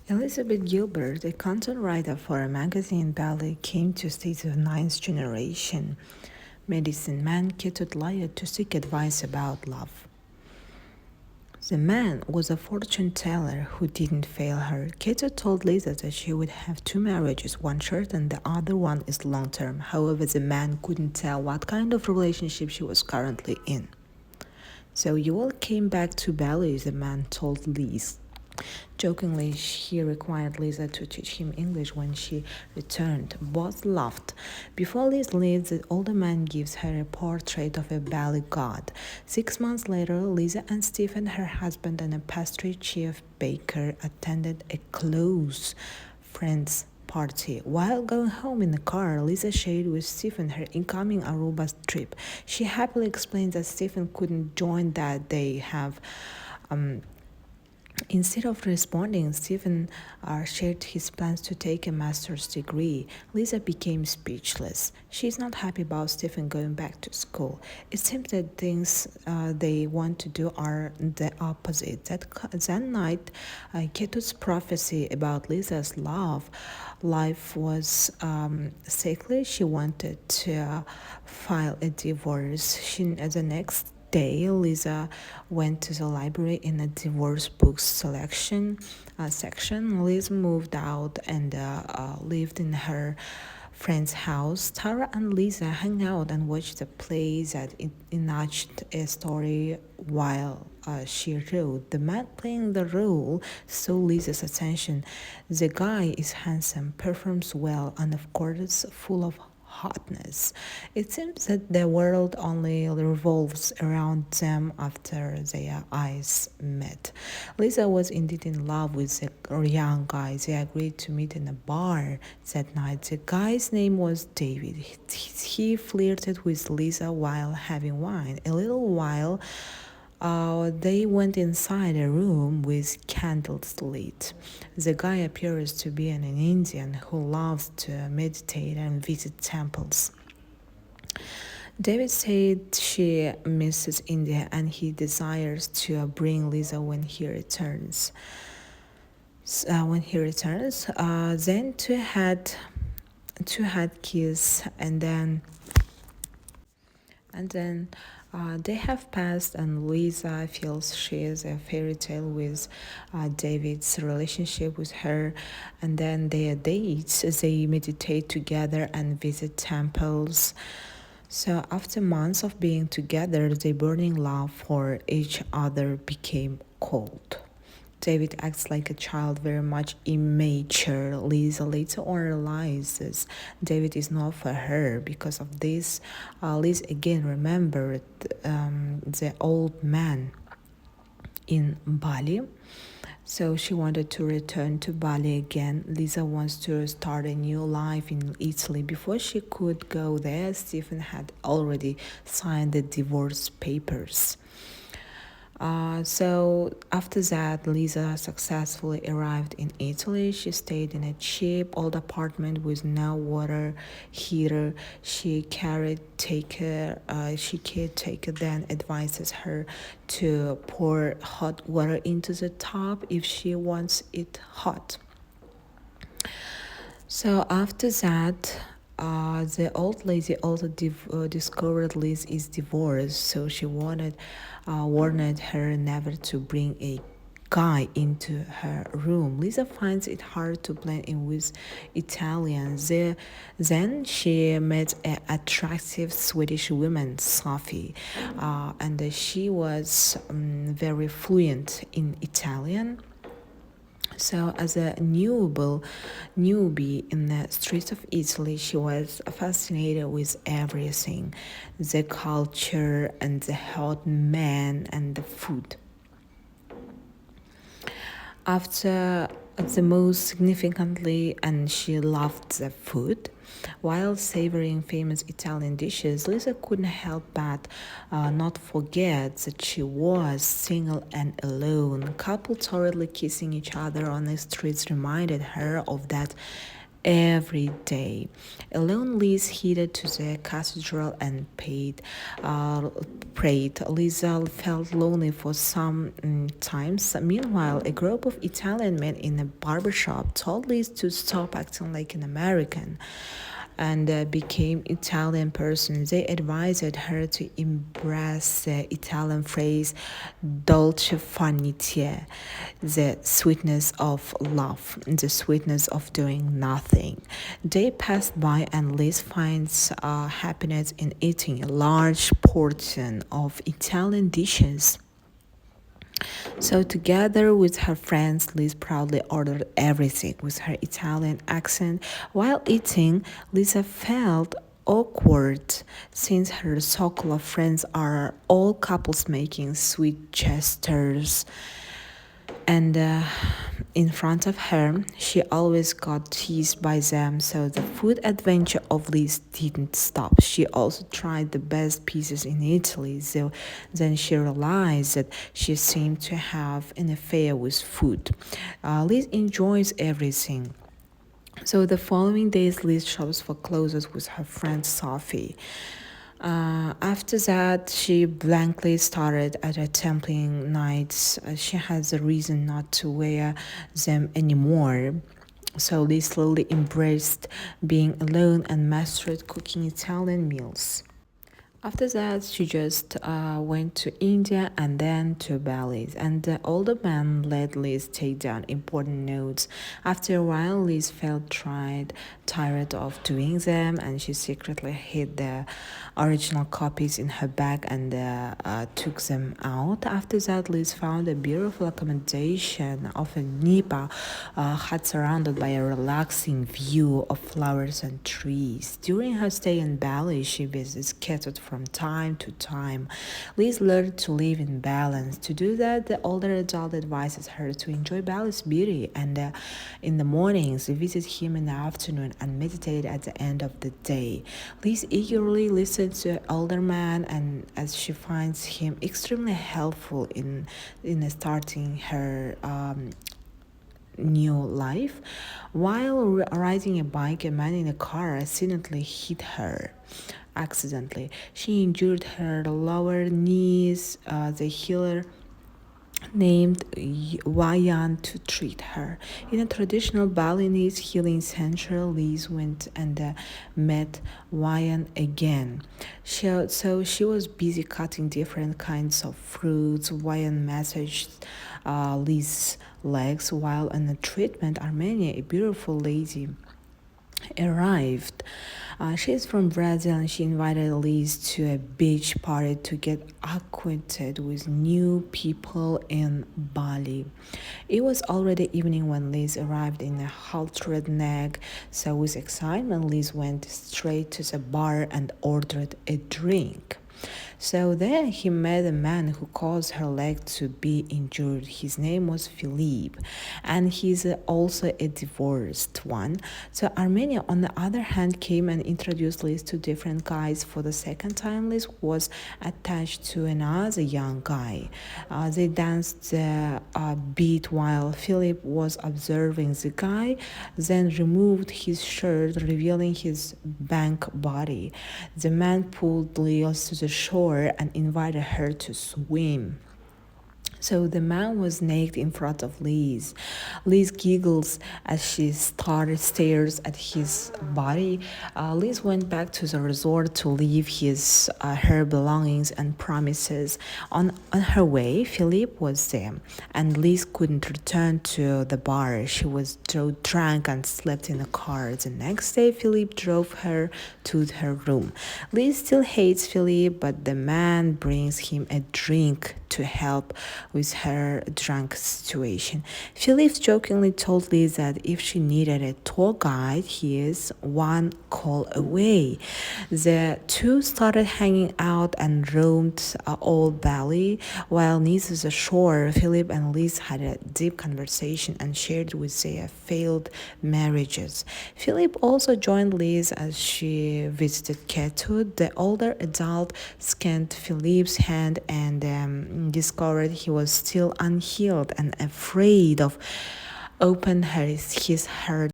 Elizabeth Gilbert, a content writer for a magazine Bally, came to state of ninth generation medicine man Keto Laya to seek advice about love. The man was a fortune teller who didn't fail her. Keto told Lisa that she would have two marriages, one short and the other one is long term. However, the man couldn't tell what kind of relationship she was currently in. So you all came back to Bali, the man told Liz. Jokingly, he required Lisa to teach him English when she returned. Both laughed. Before Liz leaves, the older man gives her a portrait of a Bali god. 6 months later, Lisa and Stephen, her husband, and a pastry chef baker attended a close friends party. While going home in the car, Lisa shared with Stephen her incoming Aruba trip. She happily explained that Stephen couldn't join that they have Instead of responding, Stephen shared his plans to take a master's degree. Lisa became speechless. She's not happy about Stephen going back to school. It seems that things they want to do are the opposite. That night, Keto's prophecy about Lisa's life was sickly. She wanted to file a divorce. The next day, Lisa went to the library in a divorce books section. Liz moved out and lived in her friend's house. Tara and Lisa hung out and watched the play that enacted a story while she wrote. The man playing the role saw Lisa's attention. The guy is handsome, performs well, and of course full of hotness. It seems that the world only revolves around them after their eyes met. Lisa was indeed in love with the young guy. They agreed to meet in a bar that night. The guy's name was David. He flirted with Lisa while having wine. A little while they went inside a room with candles lit. The guy appears to be an Indian who loves to meditate and visit temples. David said she misses India and he desires to bring Lisa when he returns. Then two had kiss and then they have passed, and Lisa feels she is a fairy tale with David's relationship with her. And then their dates, they meditate together and visit temples. So after months of being together, their burning love for each other became cold. David acts like a child, very much immature. Lisa later on realizes David is not for her. Because of this, Liz again remembered the old man in Bali. So she wanted to return to Bali again. Lisa wants to start a new life in Italy. Before she could go there, Stephen had already signed the divorce papers. So after that, Lisa successfully arrived in Italy. She stayed in a cheap old apartment with no water heater. Caretaker then advises her to pour hot water into the tub if she wants it hot. So after that, the old lady also discovered Liz is divorced, so she warned her never to bring a guy into her room. Lisa finds it hard to blend in with Italians. Then she met an attractive Swedish woman, Sophie, and she was very fluent in Italian. So, as a newbie in the streets of Italy, she was fascinated with everything: the culture and the hot men and the food. After the most significantly, and she loved the food. While savoring famous Italian dishes, Lisa couldn't help but not forget that she was single and alone. Couples hurriedly kissing each other on the streets reminded her of that every day. Alone, Liz headed to the cathedral and uh, prayed. Lisa felt lonely for some times. Meanwhile, a group of Italian men in a barber shop told Liz to stop acting like an American and became Italian person. They advised her to embrace the Italian phrase dolce far niente, the sweetness of love, the sweetness of doing nothing. Day passed by and Liz finds happiness in eating a large portion of Italian dishes. So, together with her friends, Liz proudly ordered everything with her Italian accent. While eating, Lisa felt awkward since her circle of friends are all couples making sweet gestures and in front of her, she always got teased by them, so the food adventure of Liz didn't stop. She also tried the best pieces in Italy, so then she realized that she seemed to have an affair with food. Liz enjoys everything. So the following days, Liz shops for clothes with her friend Sophie. After that, she blankly started at attempting nights. She has a reason not to wear them anymore. So they slowly embraced being alone and mastered cooking Italian meals. After that, she just went to India and then to Bali. And the older man let Liz take down important notes. After a while, Liz felt tired of doing them, and she secretly hid the original copies in her bag and took them out. After that, Liz found a beautiful accommodation of a nipa hut surrounded by a relaxing view of flowers and trees. During her stay in Bali, she visits Ketut from time to time. Liz learned to live in balance. To do that, the older adult advises her to enjoy Bali's beauty and in the mornings, visit him in the afternoon and meditate at the end of the day. Liz eagerly listens to the older man and as she finds him extremely helpful in starting her new life. While riding a bike, a man in a car accidentally hit her. Accidentally, she injured her lower knees. The healer named Wayan to treat her. In a traditional Balinese healing center, Liz went and met Wayan again. So she was busy cutting different kinds of fruits. Wayan massaged Liz's legs while in the treatment. Armenia, a beautiful lady, arrived. She is from Brazil and she invited Liz to a beach party to get acquainted with new people in Bali. It was already evening when Liz arrived in a haltered neck, so with excitement, Liz went straight to the bar and ordered a drink. So then he met a man who caused her leg to be injured. His name was Philippe, and he's also a divorced one. So Armenia, on the other hand, came and introduced Liz to different guys. For the second time, Liz was attached to another young guy. They danced the beat while Philip was observing the guy, then removed his shirt, revealing his bank body. The man pulled Liz to the shore and invited her to swim. So the man was naked in front of Liz. Liz giggles as she stares at his body. Liz went back to the resort to leave her belongings and promises. On her way, Philippe was there, and Liz couldn't return to the bar. She was so drunk and slept in the car. The next day, Philippe drove her to her room. Liz still hates Philippe, but the man brings him a drink to help with her drunk situation. Philip jokingly told Liz that if she needed a tour guide, he is one call away. The two started hanging out and roamed Old Valley. While near the shore, Philip and Liz had a deep conversation and shared with their failed marriages. Philip also joined Liz as she visited Ketut. The older adult scanned Philip's hand and discovered he was still unhealed and afraid of his heart